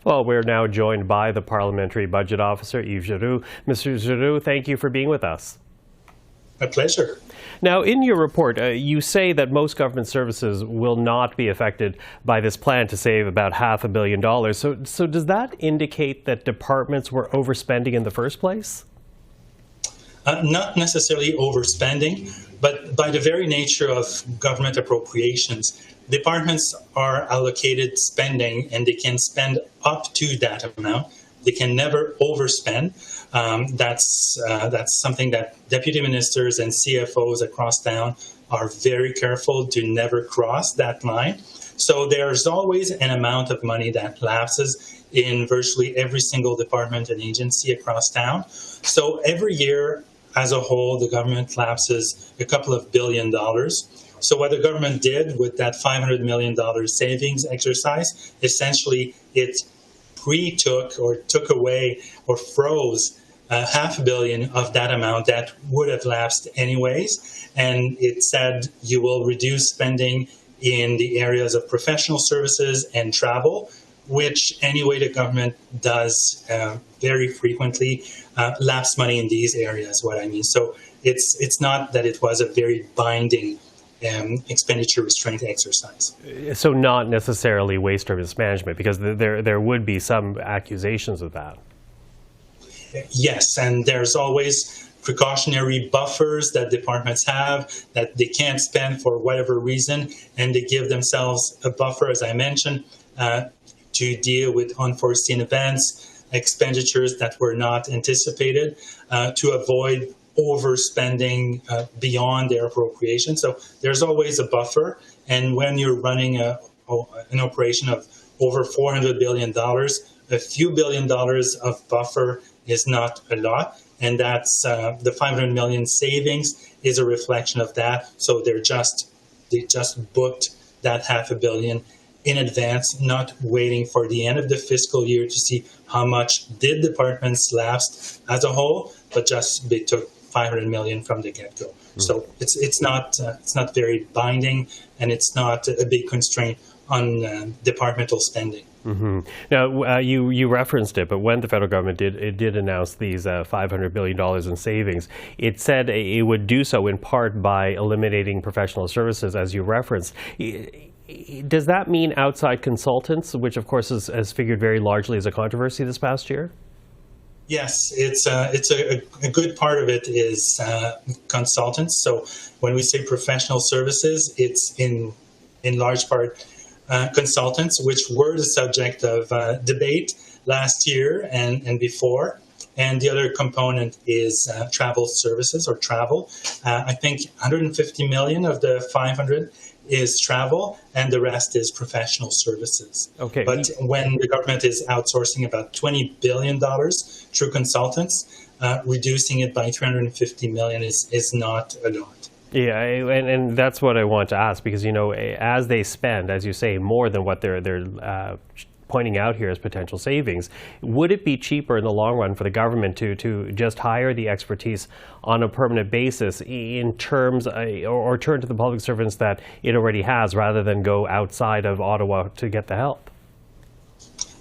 Well, we're now joined by the Parliamentary Budget Officer, Yves Giroux. Mr. Giroux, thank you for being with us. A pleasure. Now, in your report, you say that most government services will not be affected by this plan to save about $500 million. So does that indicate that departments were overspending in the first place? Not necessarily overspending, but by the very nature of government appropriations, departments are allocated spending and they can spend up to that amount. They can never overspend. That's something that deputy ministers and CFOs across town are very careful to never cross that line. So there's always an amount of money that lapses in virtually every single department and agency across town. So every year, as a whole, the government lapses a couple of $1 billion. So what the government did with that $500 million savings exercise, essentially it pre-took or took away or froze $500 million of that amount that would have lapsed anyways. And it said you will reduce spending in the areas of professional services and travel, which anyway the government does very frequently lapse money in these areas, what I mean. So it's not that it was a very binding expenditure restraint exercise. So not necessarily waste or mismanagement, because there would be some accusations of that. Yes, and there's always precautionary buffers that departments have that they can't spend for whatever reason, and they give themselves a buffer, as I mentioned, to deal with unforeseen events, expenditures that were not anticipated, to avoid overspending beyond their appropriation. So there's always a buffer. And when you're running an operation of over $400 billion, a few $1 billion of buffer is not a lot. And that's the $500 million savings is a reflection of that. So they just booked that $500 million in advance, not waiting for the end of the fiscal year to see how much did departments lapse as a whole, but just they took $500 million from the get-go. So it's not very binding, and it's not a big constraint on departmental spending. Mm-hmm. Now, you referenced it, but when the federal government did announce these $500 billion in savings, it said it would do so in part by eliminating professional services, as you referenced. Does that mean outside consultants, which of course has figured very largely as a controversy this past year? Yes, it's a good part of it is consultants. So when we say professional services, it's in large part consultants, which were the subject of debate last year and before. And the other component is travel services or travel. I think 150 million of the 500 is travel, and the rest is professional services. Okay. But when the government is outsourcing about $20 billion through consultants, reducing it by 350 million is not a lot. Yeah, and that's what I want to ask, because, you know, as they spend, as you say, more than what they're pointing out here as potential savings, would it be cheaper in the long run for the government to just hire the expertise on a permanent basis in terms, or turn to the public servants that it already has, rather than go outside of Ottawa to get the help?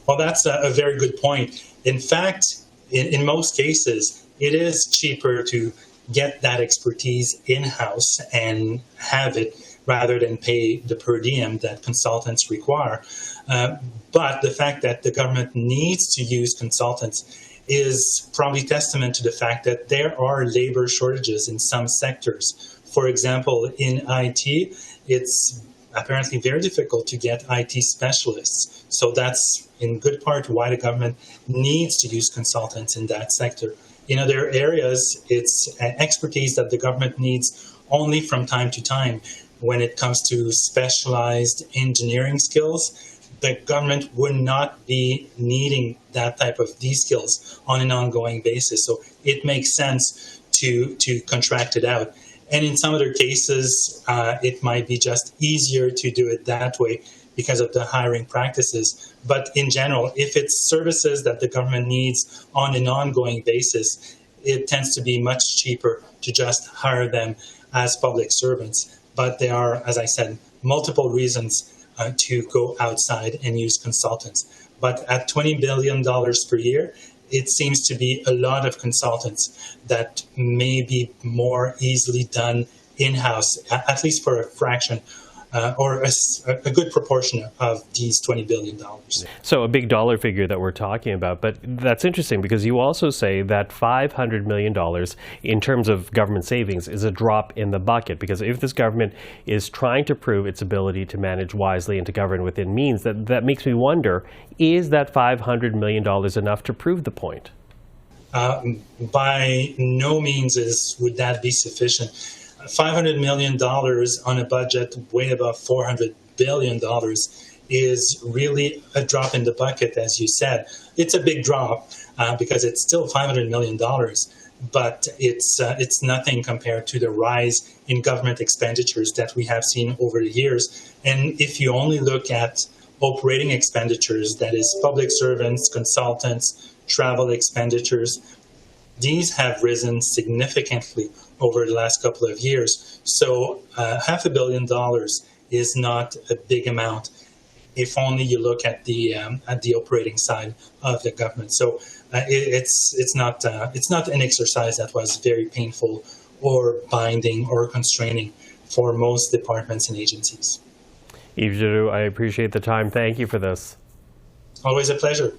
Well, that's a very good point. In fact, in most cases, it is cheaper to get that expertise in-house and have it rather than pay the per diem that consultants require. But the fact that the government needs to use consultants is probably testament to the fact that there are labor shortages in some sectors. For example, in IT, it's apparently very difficult to get IT specialists. So that's in good part why the government needs to use consultants in that sector. In other areas, it's an expertise that the government needs only from time to time. When it comes to specialized engineering skills, the government would not be needing that type of these skills on an ongoing basis. So it makes sense to contract it out. And in some other cases, it might be just easier to do it that way because of the hiring practices. But in general, if it's services that the government needs on an ongoing basis, it tends to be much cheaper to just hire them as public servants. But there are, as I said, multiple reasons to go outside and use consultants. But at $20 billion per year, it seems to be a lot of consultants that may be more easily done in-house, at least for a fraction or a good proportion of these $20 billion. So a big dollar figure that we're talking about, but that's interesting because you also say that $500 million in terms of government savings is a drop in the bucket, because if this government is trying to prove its ability to manage wisely and to govern within means, that makes me wonder, is that $500 million enough to prove the point? By no means would that be sufficient. $500 million on a budget way above $400 billion is really a drop in the bucket, as you said. It's a big drop because it's still $500 million, but it's nothing compared to the rise in government expenditures that we have seen over the years. And if you only look at operating expenditures, that is public servants, consultants, travel expenditures, these have risen significantly over the last couple of years. So $500 million is not a big amount if only you look at the operating side of the government. So it's not an exercise that was very painful or binding or constraining for most departments and agencies. Yves Giroux, I appreciate the time. Thank you for this. Always a pleasure.